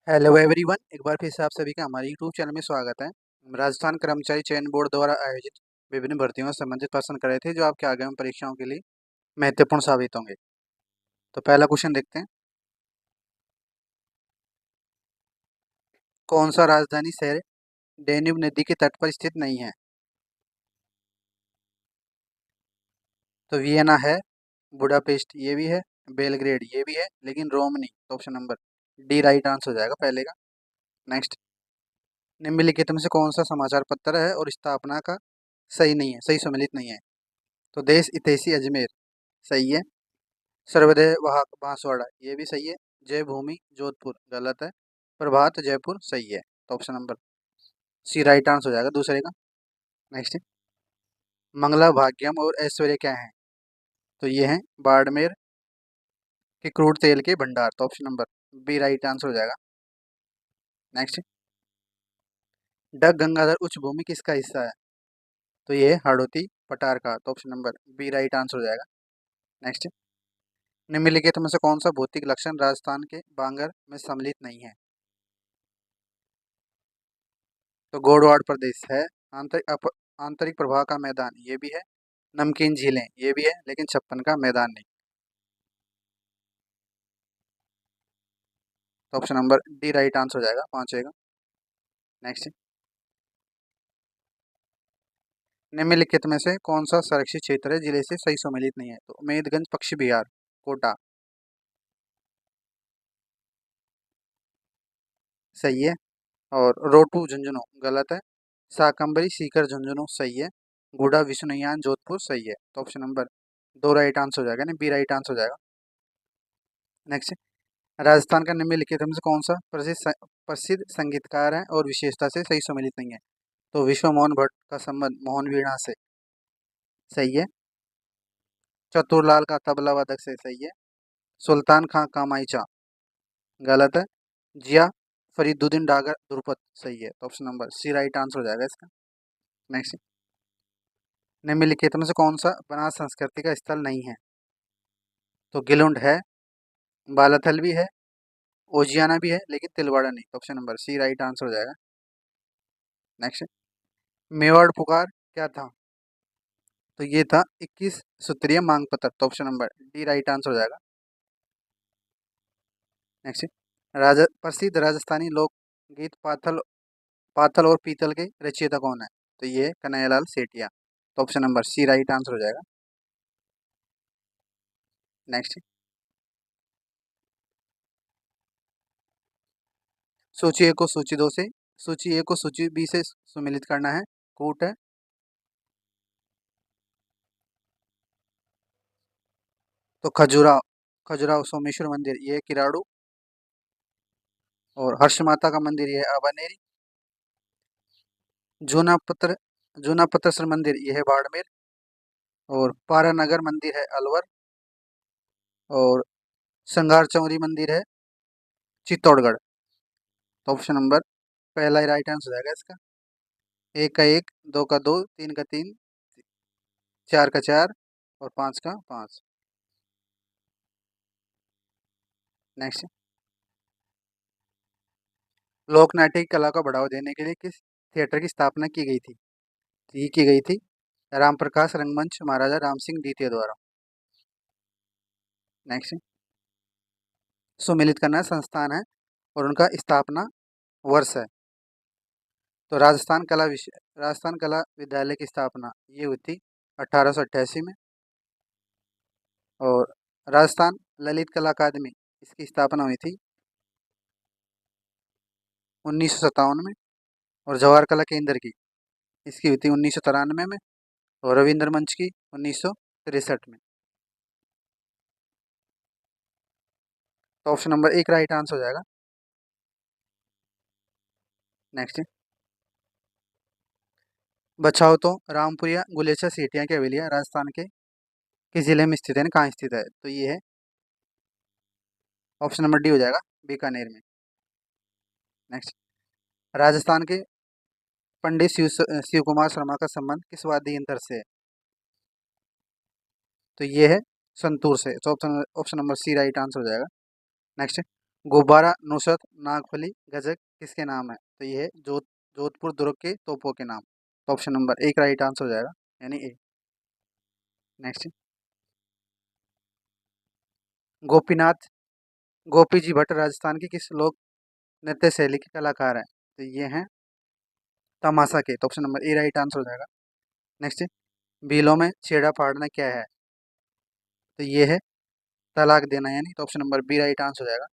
Hello everyone, एक बार फिर से आप सभी का हमारे यूट्यूब चैनल में स्वागत है। राजस्थान कर्मचारी चयन बोर्ड द्वारा आयोजित विभिन्न भर्तियों से संबंधित प्रश्न करे थे जो आपके आगामी परीक्षाओं के लिए महत्वपूर्ण साबित होंगे। तो पहला क्वेश्चन देखते हैं। कौन सा राजधानी शहर डेन्यूब नदी के तट पर स्थित नहीं है? तो वियना है, बुडापेस्ट ये भी है, बेलग्रेड ये भी है, लेकिन रोम नहीं। तो option number D right answer हो जाएगा पहले का। नेक्स्ट, निम्नलिखित में से कौन सा समाचार पत्र है और स्थापना का सही नहीं है, सही सम्मिलित नहीं है? तो देश हितैषी अजमेर सही है, सर्वोदय बांसवाड़ा ये भी सही है, जय भूमि जोधपुर गलत है, प्रभात जयपुर सही है। तो option number C right answer हो जाएगा दूसरे का। नेक्स्ट, मंगला भाग्यम और ऐश्वर्य क्या है? तो ये है बाड़मेर के क्रूड तेल के भंडार। तो option number B right answer हो जाएगा। नेक्स्ट, डग गंगाधर उच्च भूमि किसका हिस्सा है? तो ये है हाड़ौती पटार का। तो option number B right answer हो जाएगा। नेक्स्ट, निम्नलिखित में से कौन सा भौतिक लक्षण राजस्थान के बांगर में सम्मिलित नहीं है? तो गोडवाड़ प्रदेश है, आंतरिक प्रवाह का मैदान ये भी है, नमकीन झीलें ये भी है, लेकिन छप्पन का मैदान नहीं। तो option number D right answer हो जाएगा पांचवे का। नेक्स्ट, निम्नलिखित में से कौन सा संरक्षित क्षेत्र है जिले से सही सम्मिलित नहीं है? तो उमेदगंज पक्षी विहार कोटा सही है, और रोटू झुंझुनू गलत है, शाकंभरी सीकर झुंझुनू सही है, गुड़ा विष्णुयान जोधपुर सही है। तो ऑप्शन नंबर दो राइट आंसर हो जाएगा, नहीं बी राइट आंसर हो जाएगा। नेक्स्ट, राजस्थान का निम्नलिखित में से कौन सा प्रसिद्ध संगीतकार है और विशेषता से सही सम्मिलित नहीं है? तो विश्व मोहन भट्ट का संबंध मोहन वीणा से सही है, चतुरलाल का तबला वादक से सही है, सुल्तान खां कामायचा गलत है, जिया फरीदुद्दीन डागर दुरपत सही है। तो option number C right answer हो जाएगा इसका। नेक्स्ट, निम्नलिखित में से कौन सा बनास संस्कृति का स्थल नहीं है? तो गिलुंड है, बालाथल भी है, ओजियाना भी है, लेकिन तिलवाड़ा नहीं। तो option number C right answer हो जाएगा। नेक्स्ट, मेवाड़ पुकार क्या था? तो ये था 21 सूत्रीय मांग पत्र। तो option number D right answer हो जाएगा। नेक्स्ट, प्रसिद्ध राजस्थानी लोकगीत पाथल पाथल और पीतल के रचयिता कौन है? तो ये कन्हैयालाल सेठिया। तो option number C right answer हो जाएगा। नेक्स्ट, सूची ए को सूची दो से, सूची ए को सूची बी से सुमिलित करना है। कूट है, तो खजुराहो, खजुराहो सोमेश्वर मंदिर ये है किराड़ू, और हर्ष माता का मंदिर ये है अबानेरी, जूना पत्र जूना पत्थर मंदिर ये है बाड़मेर, और पारानगर मंदिर है अलवर, और संगार चौरी मंदिर है चित्तौड़गढ़। तो ऑप्शन नंबर पहला ही राइट आंसर हो जाएगा इसका। एक का एक, दो का दो, तीन का तीन, चार का चार, और पाँच का पाँच। नेक्स्ट, लोक नाट्य की कला को बढ़ावा देने के लिए किस थिएटर की स्थापना की गई थी? तो ये की गई थी राम प्रकाश रंगमंच महाराजा राम सिंह द्वितीय द्वारा। नेक्स्ट, सुमिलित करना संस्थान है और उनका स्थापना वर्ष है। तो राजस्थान कला विद्यालय की स्थापना ये हुई थी 1888 में, और राजस्थान ललित कला अकादमी इसकी स्थापना हुई थी 1957 में, और जवाहर कला केंद्र की इसकी हुई थी 1993 में, और रविंद्र मंच की 1963 में। तो ऑप्शन नंबर एक राइट आंसर हो जाएगा। नेक्स्ट, बचाओ तो रामपुरिया गुलेचा सीटियाँ की हवेलियाँ राजस्थान के किस जिले में स्थित है, कहाँ स्थित है? तो ये है ऑप्शन नंबर डी हो जाएगा बीकानेर में। नेक्स्ट, राजस्थान के पंडित शिव कुमार शर्मा का संबंध किस वाद्य यंत्र से है? तो ये है संतूर से। तो option option number C right answer हो जाएगा। नेक्स्ट, गुब्बारा, नुसरत, नागफली, गजक किसके नाम है? तो ये है जोधपुर दुर्ग के तोपों के नाम। तो ऑप्शन नंबर एक राइट आंसर हो जाएगा, यानी ए। नेक्स्ट, गोपीनाथ गोपी जी भट्ट राजस्थान की किस लोक नृत्य शैली के कलाकार हैं? तो ये हैं तमाशा के। तो option number A right answer हो जाएगा। नेक्स्ट, बिलों में छेड़ा फाड़ना क्या है? तो ये है तलाक देना, यानी तो option number B right answer हो जाएगा।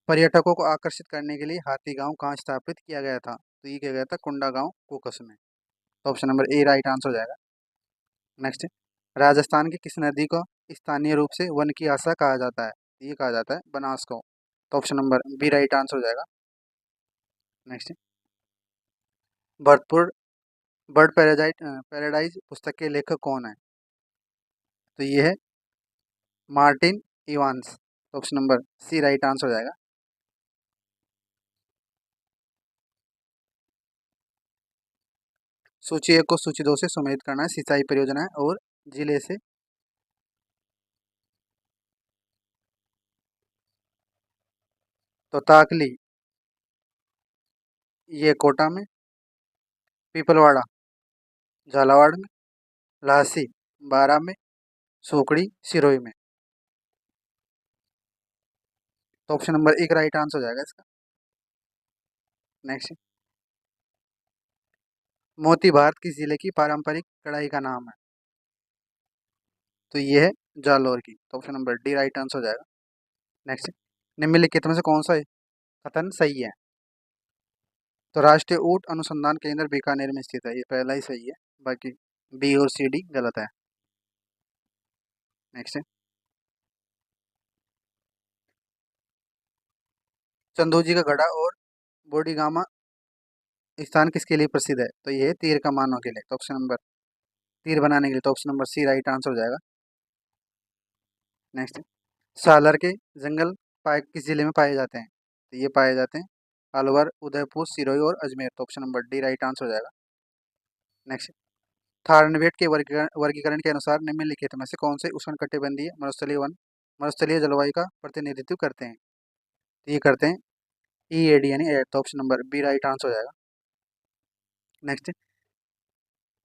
पर्यटकों को आकर्षित करने के लिए हाथी गांव कहाँ स्थापित किया गया था? तो ये किया गया था कुंडा गांव, कोकस में। तो option number A right answer हो जाएगा। नेक्स्ट, राजस्थान की किस नदी को स्थानीय रूप से वन की आशा कहा जाता है? ये कहा जाता है बनास को। तो option number B right answer हो जाएगा। नेक्स्ट, भरतपुर बर्ड पैराडाइज पुस्तक के लेखक कौन है? तो ये है मार्टिन इवांस। तो option number C right answer हो जाएगा। सूची एक को सूची दो से सुमेलित करना है, सिंचाई परियोजना है और जिले से। तो ताकली ये कोटा में, पीपलवाड़ा झालावाड़ में, लासी बारा में, सुकड़ी सिरोही में। तो ऑप्शन नंबर एक राइट आंसर हो जाएगा इसका। नेक्स्ट, मोती भारत किस जिले की पारंपरिक कढ़ाई का नाम है? तो ये है जालौर की। तो option number D right answer हो जाएगा। नेक्स्ट, निम्नलिखित में से कौन सा कथन सही है? तो राष्ट्रीय ऊंट अनुसंधान केंद्र बीकानेर में स्थित है, ये पहला ही सही है, बाकी बी और सी डी गलत है। नेक्स्ट, चंदू जी का गढ़ा और बोडीगामा स्थान किसके लिए प्रसिद्ध है? तो ये है तीर कमानों के लिए। तो ऑप्शन नंबर तीर बनाने के लिए। तो option number C right answer हो जाएगा। नेक्स्ट, सालर के जंगल पाए किस जिले में पाए जाते हैं? तो ये पाए जाते हैं अलवर, उदयपुर, सिरोही और अजमेर। तो option number D right answer हो जाएगा। नेक्स्ट, थार्नवेट के वर्गीकरण के अनुसार निम्नलिखित में से कौन से उष्णकटिबंधीय मरुस्थलीय जलवायु का प्रतिनिधित्व करते हैं? तो ये करते हैं ई ए डी यानी एट। तो option number B right answer हो जाएगा। नेक्स्ट,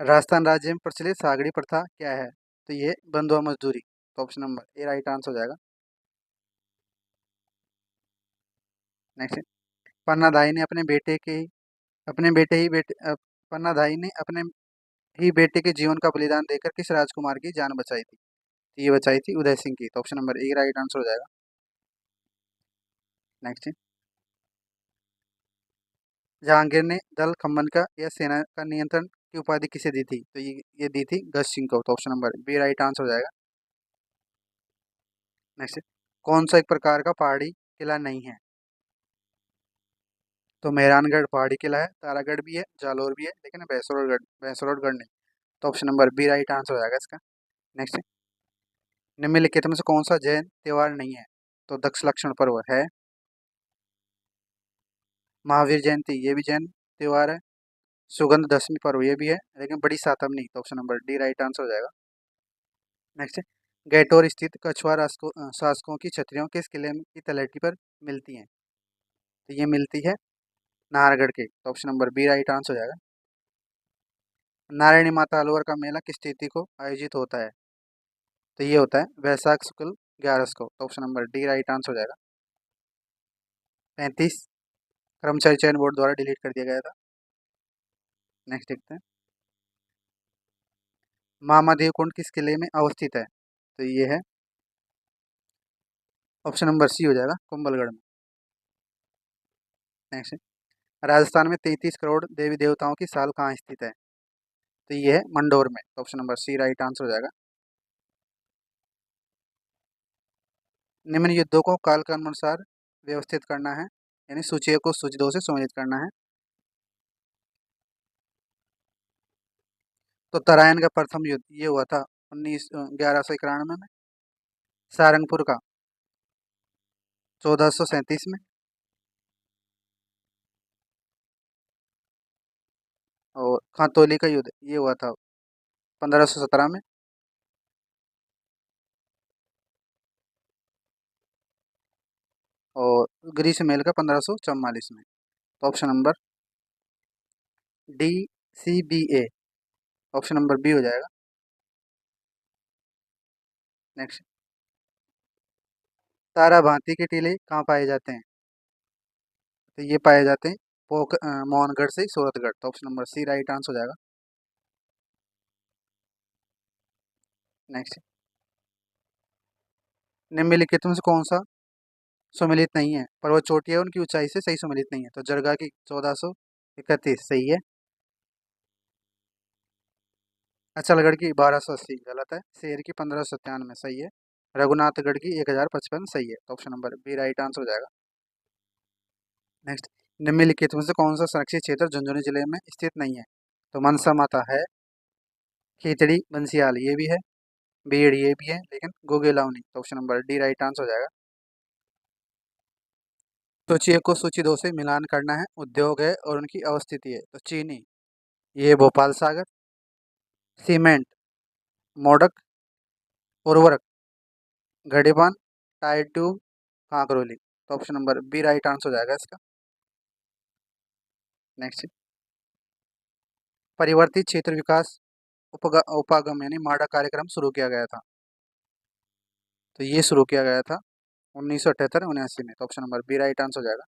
राजस्थान राज्य में प्रचलित सागड़ी प्रथा क्या है? तो ये बंधुआ मजदूरी। तो option number A right answer हो जाएगा। नेक्स्ट, पन्नाधाई ने अपने बेटे ही बेटे पन्नाधाई ने अपने ही बेटे के जीवन का बलिदान देकर किस राजकुमार की जान बचाई थी? तो ये बचाई थी उदय सिंह की। तो option number A right answer हो जाएगा। नेक्स्ट, जहांगीर ने दल खम्बन का या सेना का नियंत्रण की उपाधि किसे दी थी? तो ये दी थी गज सिंह को। तो option number B right answer हो जाएगा। नेक्स्ट, कौन सा एक प्रकार का पहाड़ी किला नहीं है? तो मेहरानगढ़ पहाड़ी किला है, तारागढ़ भी है, जालोर भी है, लेकिन भैंसरोडगढ़ नहीं। तो option number B right answer हो जाएगा इसका। नेक्स्ट, निम्नलिखित में से कौन सा जैन त्योहार नहीं है? तो दक्ष लक्षण पर्व है, महावीर जयंती ये भी जैन त्योहार है, सुगंध दशमी पर्व ये भी है, लेकिन बड़ी सातम नहीं। तो option number D right answer हो जाएगा। नेक्स्ट, गैटोर स्थित कछुआ शासकों की छतरियों किस किले की तलहटी पर मिलती हैं? तो ये मिलती है नाहरगढ़ के। तो option number B right answer हो जाएगा। नारायणी माता अलवर का मेला किस तिथि को आयोजित होता है? तो ये होता है वैशाख शुक्ल 11 को। तो option number D right answer हो जाएगा। 35 कर्मचारी चयन बोर्ड द्वारा डिलीट कर दिया गया था। नेक्स्ट देखते हैं, महामदेव कुंड किस किले में अवस्थित है? तो ये है ऑप्शन नंबर सी हो जाएगा, कुंभलगढ़ में। नेक्स्ट, राजस्थान में 33 करोड़ देवी देवताओं की साल कहाँ स्थित है? तो ये है मंडोर में। तो option number C right answer हो जाएगा। निम्न युद्धों को काल के अनुसार व्यवस्थित करना है, यानी सूची को सूची दो से सम्मिलित करना है। तो तराइन का प्रथम युद्ध ये हुआ था 1191 में। सारंगपुर का 1437 में। और खातौली का युद्ध ये हुआ था 1517 में। और ग्रीस मेल का 1544 में। तो option number DCBA, option number B हो जाएगा। नेक्स्ट, ताराभांति के टीले कहाँ पाए जाते हैं? तो ये पाए जाते हैं मोहनगढ़ से सूरतगढ़। तो option number C right answer हो जाएगा। नेक्स्ट, निम्नलिखित में से कौन सा सुमेलित नहीं है? पर्वत चोटियां उनकी ऊंचाई से सही सुमेलित नहीं है। तो जरगा की 1431 सही है। अचलगढ़ की 1280 गलत है। शेर की 1597 सही है। रघुनाथगढ़ की 1055 सही है। तो option number B right answer हो जाएगा। नेक्स्ट, निम्नलिखित में से कौन सा संरक्षित क्षेत्र झुंझुनू जिले में स्थित नहीं है? तो मनसा माता है, खीचड़ी बंसियाल ये भी है, बीड़ ये भी है, लेकिन गोगेलावनी। तो option number D right answer हो जाएगा। सूची एक को सूची दो से मिलान करना है। उद्योग है और उनकी अवस्थिति है। तो चीनी, ये भोपाल सागर, सीमेंट, मोडक, उर्वरक, घड़ीबान, टायर ट्यूब, कांकरोली। तो option number B right answer हो जाएगा इसका। नेक्स्ट, परिवर्तित क्षेत्र विकास उपागम यानी माडा कार्यक्रम शुरू किया गया था। तो ये शुरू किया गया था 1978-79 में। तो option number B right answer हो जाएगा।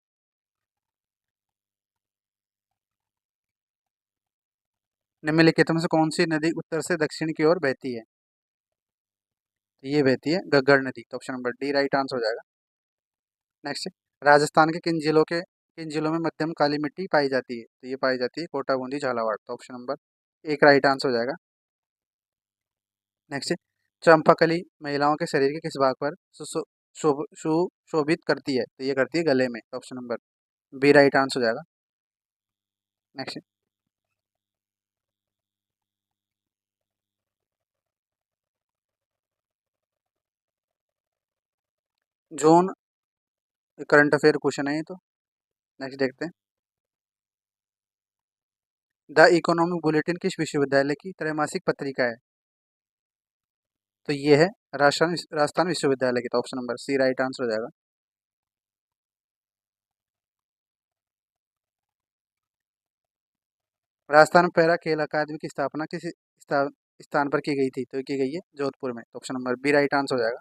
निम्नलिखित में से कौन सी नदी उत्तर से दक्षिण की ओर बहती है? तो ये बहती है घग्गर नदी। तो option number D right answer हो जाएगा। नेक्स्ट, राजस्थान के किन जिलों में मध्यम काली मिट्टी पाई जाती है? तो ये पाई जाती है कोटा, बूंदी, झालावाड़। तो ऑप्शन नंबर एक राइट आंसर हो जाएगा। नेक्स्ट, चंपाकली महिलाओं के शरीर के किस भाग पर सुशोभित करती है? तो ये करती है गले में। तो option number B right answer हो जाएगा। Next, zone current affair question है ये तो। नेक्स्ट देखते हैं, द इकोनॉमिक बुलेटिन किस विश्वविद्यालय की त्रैमासिक पत्रिका है? तो ये है राजस्थान विश्वविद्यालय की। तो option number C right answer हो जाएगा। राजस्थान पैरा खेल अकादमी की स्थापना किस स्थान पर की गई थी? तो ये की गई है जोधपुर में। तो option number B right answer हो जाएगा।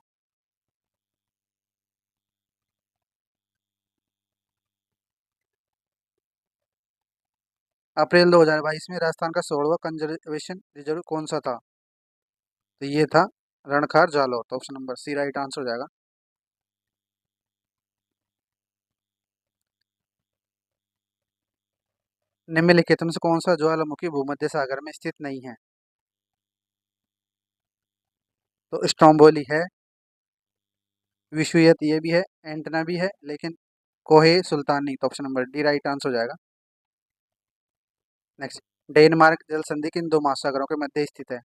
अप्रैल 2022 में राजस्थान का 16वां कंजर्वेशन रिजर्व कौन सा था? तो ये था रणखार जालौर। तो option number C right answer हो जाएगा। निम्नलिखित में से कौन सा ज्वालामुखी भूमध्य सागर में स्थित नहीं है? तो स्ट्रोम्बोली है, विश्वयत ये भी है, एंटना भी है, लेकिन कोहे सुल्तानी। तो option number D right answer हो जाएगा। नेक्स्ट, डेनमार्क जल संधि किन दो महासागरों के मध्य स्थित है?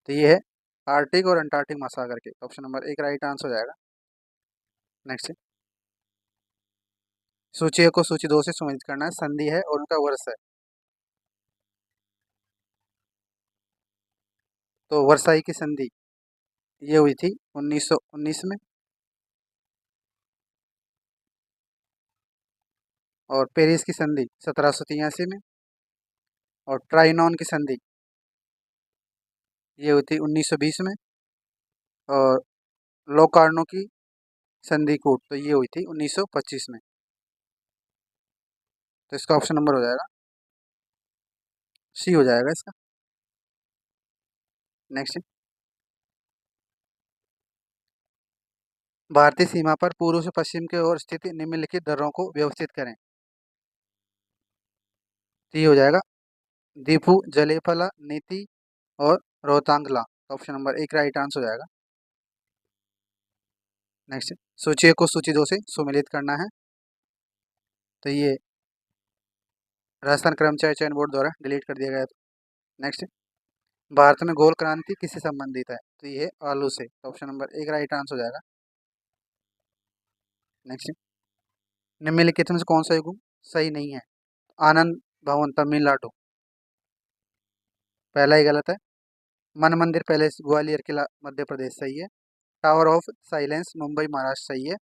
तो ये है आर्टिक और अंटार्कटिक महासागर के। ऑप्शन नंबर एक राइट आंसर हो जाएगा। नेक्स्ट, सूची एक को सूची दो से संबंधित करना है। संधि है और उनका वर्ष है। तो वर्साई की संधि ये हुई थी 1919 में। और पेरिस की संधि 1783 में। और ट्राइनॉन की संधि ये हुई थी 1920 में। और लोकार्नो की संधि कूट तो ये हुई थी 1925 में। तो इसका ऑप्शन नंबर हो जाएगा सी हो जाएगा इसका। नेक्स्ट, भारतीय सीमा पर पूर्व से पश्चिम की ओर स्थित निम्नलिखित दर्रों को व्यवस्थित करें। तो ये हो जाएगा दीपू, जलेफला, नीति और रोहतांगला। तो ऑप्शन नंबर एक राइट आंसर हो जाएगा। नेक्स्ट, सूची एक को सूची दो से सुमेलित करना है। तो ये राजस्थान कर्मचारी चयन बोर्ड द्वारा डिलीट कर दिया गया था। नेक्स्ट, भारत में गोल क्रांति किससे संबंधित है? तो ये आलू से। तो ऑप्शन नंबर एक राइट आंसर हो जाएगा। नेक्स्ट, निम्नलिखित में से कौन सा युग्म सही नहीं है? आनंद भवन तमिलनाडु पहला ही गलत है। मन मंदिर पैलेस ग्वालियर किला मध्य प्रदेश सही है। Tower of silence Mumbai Maharashtra सही है।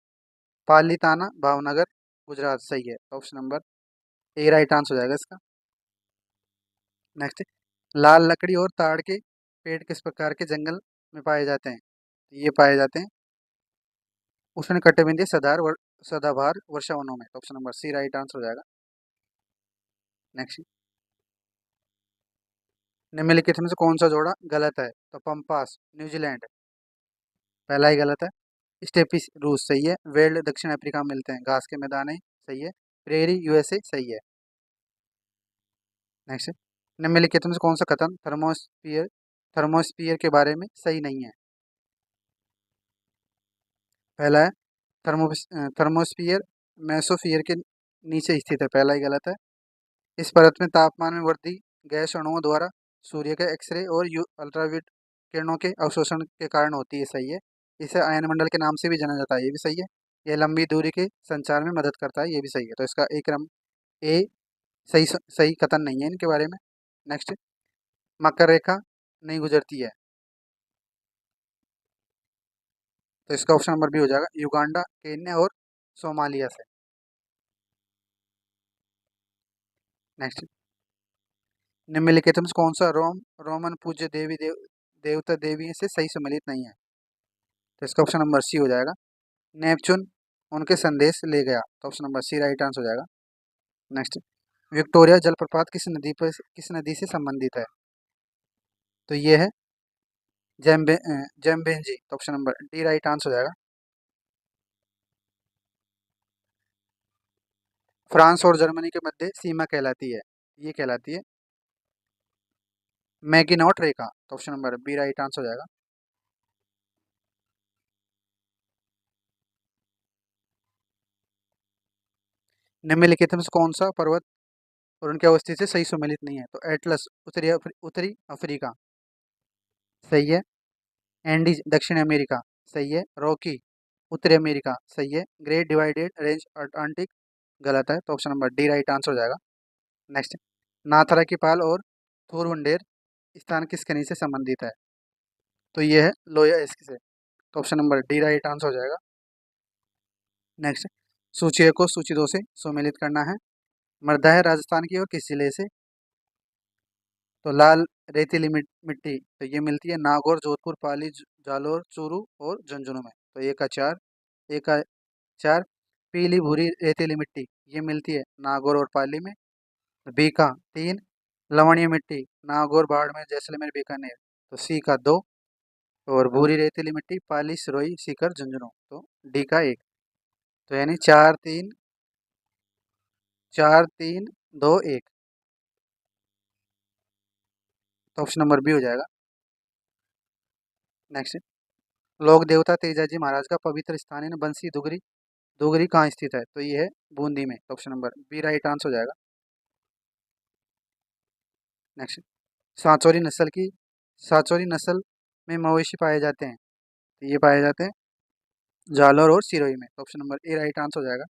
पालीताना भावनगर गुजरात सही है। तो option number A right answer हो जाएगा इसका। नेक्स्ट, लाल लकड़ी और ताड़ के पेड़ किस प्रकार के जंगल में पाए जाते हैं? ये पाए जाते हैं उष्णकटिबंधीय सदाबहार वर्षावनों में। तो option number C right answer हो जाएगा। नेक्स्ट, निम्नलिखित में से कौन सा जोड़ा गलत है? तो पंपास न्यूजीलैंड पहला ही गलत है। स्टेपिस रूस सही है। वेल्ड दक्षिण अफ्रीका में मिलते हैं, घास के मैदान है सही है। प्रेरी यूएसए सही है। नेक्स्ट, निम्नलिखित में से कौन सा कथन थर्मोस्फियर के बारे में सही नहीं है? पहला है थर्मोस्फियर मेसोफियर के नीचे स्थित है, पहला ही गलत है। इस परत में तापमान में वृद्धि गैस अणुओं द्वारा सूर्य के एक्सरे और अल्ट्रावायलेट किरणों के अवशोषण के कारण होती है, सही है। इसे आयन मंडल के नाम से भी जाना जाता है, ये भी सही है। यह लंबी दूरी के संचार में मदद करता है, ये भी सही है। तो इसका एक क्रम ए सही सही कथन नहीं है इनके बारे में। नेक्स्ट, मकर रेखा नहीं गुजरती है, तो इसका ऑप्शन नंबर बी हो जाएगा, युगांडा, केन्या और सोमालिया से। नेक्स्ट, निम्नलिखित में से कौन सा रोमन पूज्य देवता देवी से सही सम्मिलित नहीं है? तो इसका ऑप्शन नंबर सी हो जाएगा, नेपच्यून उनके संदेश ले गया। तो option number C right answer हो जाएगा। नेक्स्ट, विक्टोरिया जलप्रपात किस नदी से संबंधित है? तो ये है जैम्बेंजी। तो option number D right answer हो जाएगा। फ्रांस और जर्मनी के मध्य सीमा कहलाती है, ये कहलाती है मैगिनॉट रेखा। तो option number B right answer हो जाएगा। निम्नलिखित में से कौन सा पर्वत और उनकी अवस्थिति से सही सम्मिलित नहीं है? तो एटलस उत्तरी अफ्रीका सही है। एंडीज दक्षिण अमेरिका सही है। रॉकी उत्तरी अमेरिका सही है। ग्रेट डिवाइडेड रेंज अटलांटिक गलत है। तो option number D right answer हो जाएगा। नेक्स्ट, नाथरा की पाल और थोरवंडेर स्थान किस खनिज से संबंधित है? तो ये है लोया एस्क से। तो option number D right answer हो जाएगा। नेक्स्ट, सूची 1 को सूची 2 से सम्मिलित करना है। मृदा है राजस्थान की और किस जिले से? तो लाल रेतीली मिट्टी तो ये मिलती है नागौर, जोधपुर, पाली, जालोर, चूरू और झुंझुनू में। तो एक का चार। पीली भूरी रेतीली मिट्टी ये मिलती है नागौर और पाली में। बी का 3। लवणीय मिट्टी नागौर, बाड़मेर, जैसलमेर, बीकानेर। तो सी का 2। और भूरी रेतीली मिट्टी पाली, सिरोही, सीकर, झुंझुनू। तो डी का 1। तो यानी 4 3 4 3 2 1। तो ऑप्शन नंबर बी हो जाएगा। नेक्स्ट, लोक देवता तेजाजी महाराज का पवित्र स्थान है बंसी दुगरी दुगरी कहाँ स्थित है? तो ये है बूंदी में। तो option number B right answer हो जाएगा। नेक्स्ट, सांचौरी नस्ल की सांचौरी नस्ल में मवेशी पाए जाते हैं, तो ये पाए जाते हैं जालौर और सिरोही में। तो option number A right answer हो जाएगा।